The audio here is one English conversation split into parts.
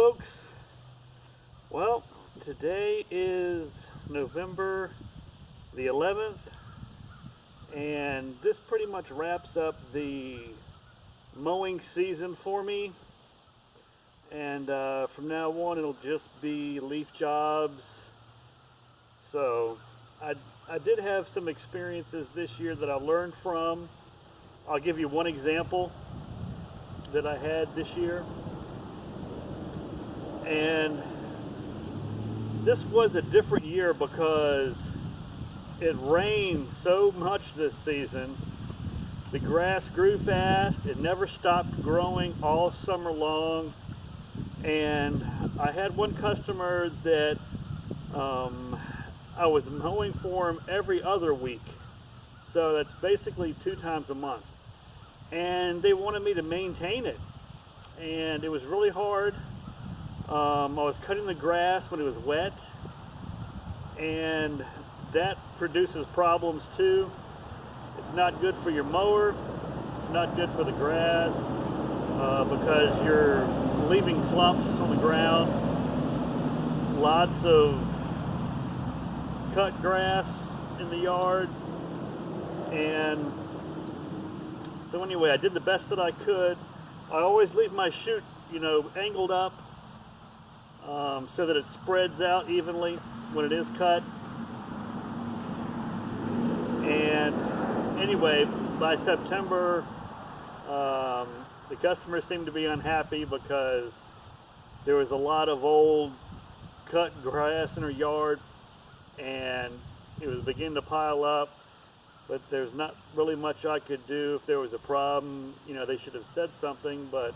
folks. Well, today is November the 11th, and this pretty much wraps up the mowing season for me. And from now on, it'll just be leaf jobs. So, I, I did have some experiences this year that I learned from. I'll give you one example that I had this year. And this was a different year because it rained so much this season. The grass grew fast. It never stopped growing all summer long. And I had one customer that I was mowing for him every other week. So that's basically 2 times a month. And they wanted me to maintain it. And it was really hard. I was cutting the grass when it was wet, and that produces problems too. It's not good for your mower. It's not good for the grass because you're leaving clumps on the ground. Lots of cut grass in the yard, and so anyway, I did the best that I could. I always leave my chute, angled up. So that it spreads out evenly when it is cut. And anyway, by September, the customers seemed to be unhappy because there was a lot of old cut grass in her yard, and it was beginning to pile up. But there's not really much I could do if there was a problem. They should have said something, but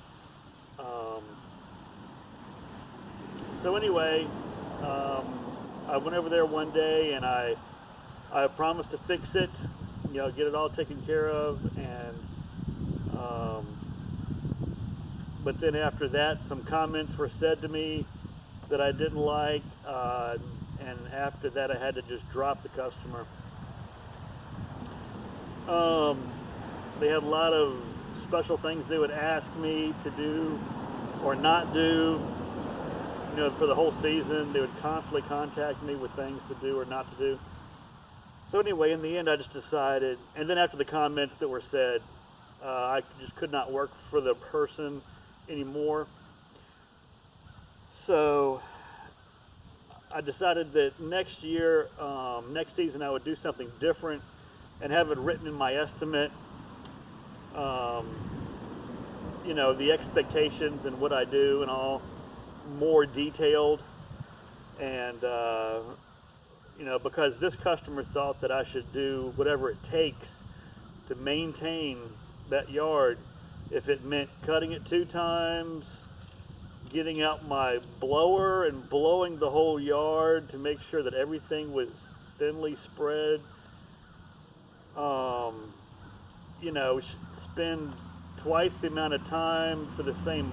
so anyway, I went over there one day and I promised to fix it, get it all taken care of, and but then after that, some comments were said to me that I didn't like, and after that, I had to just drop the customer. They had a lot of special things they would ask me to do or not do. For the whole season, they would constantly contact me with things to do or not to do. So anyway, in the end, I just decided, and then after the comments that were said, I just could not work for the person anymore. So I decided that next year, next season, I would do something different and have it written in my estimate, the expectations and what I do and all, more detailed. And because this customer thought that I should do whatever it takes to maintain that yard. If it meant cutting it 2 times, getting out my blower and blowing the whole yard to make sure that everything was thinly spread, spend twice the amount of time for the same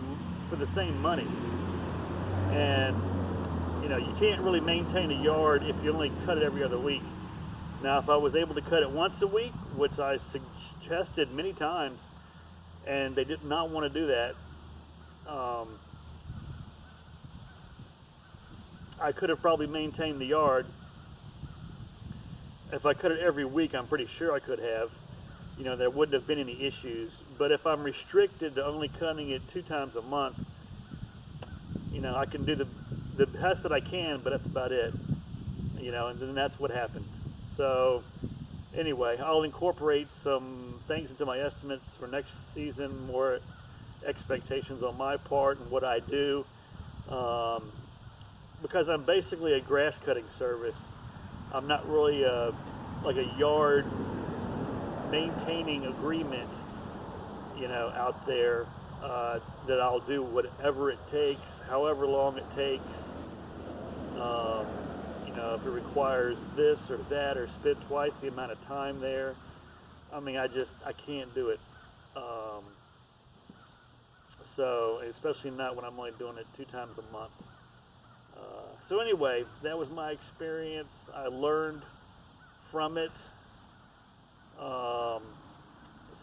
money. And you can't really maintain a yard if you only cut it every other week. Now, if I was able to cut it once a week, which I suggested many times, and they did not want to do that, I could have probably maintained the yard. If I cut it every week, I'm pretty sure I could have. There wouldn't have been any issues. But if I'm restricted to only cutting it 2 times a month, I can do the best that I can, but that's about it. And then that's what happened. So anyway, I'll incorporate some things into my estimates for next season, more expectations on my part and what I do, because I'm basically a grass cutting service. I'm not really like a yard maintaining agreement, out there. That I'll do whatever it takes, however long it takes. If it requires this or that, or spend twice the amount of time there. I can't do it. So, especially not when I'm only doing it 2 times a month. So anyway, that was my experience. I learned from it.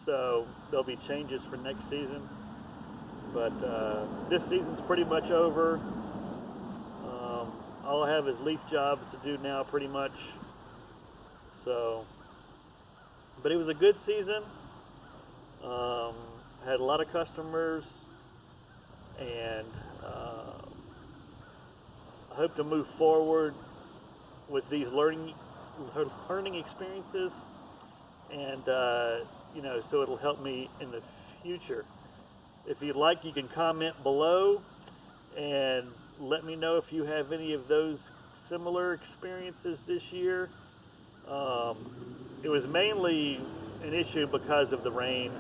So there'll be changes for next season. But this season's pretty much over. All I have is leaf jobs to do now, pretty much. So, but it was a good season. Had a lot of customers, and I hope to move forward with these learning experiences, and you know, so it'll help me in the future. If you'd like, you can comment below and let me know if you have any of those similar experiences this year. It was mainly an issue because of the rain.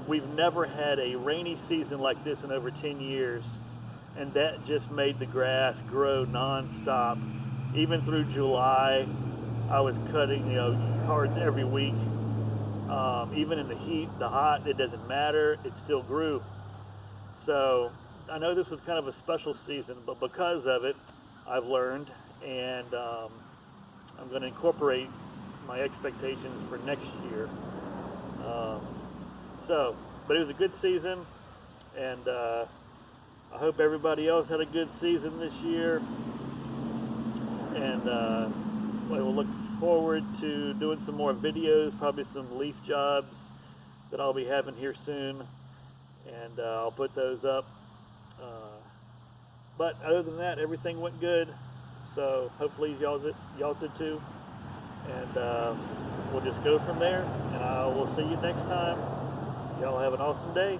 We've never had a rainy season like this in over 10 years, and that just made the grass grow nonstop. Even through July, I was cutting, you know, cards every week. Even in the heat, the hot, it doesn't matter, it still grew. So I know this was kind of a special season, but because of it, I've learned, and I'm going to incorporate my expectations for next year. But it was a good season, and I hope everybody else had a good season this year. And we will look forward to doing some more videos, probably some leaf jobs that I'll be having here soon, and I'll put those up. But other than that, everything went good, so hopefully y'all did too. And we'll just go from there, and I will see you next time. Y'all have an awesome day.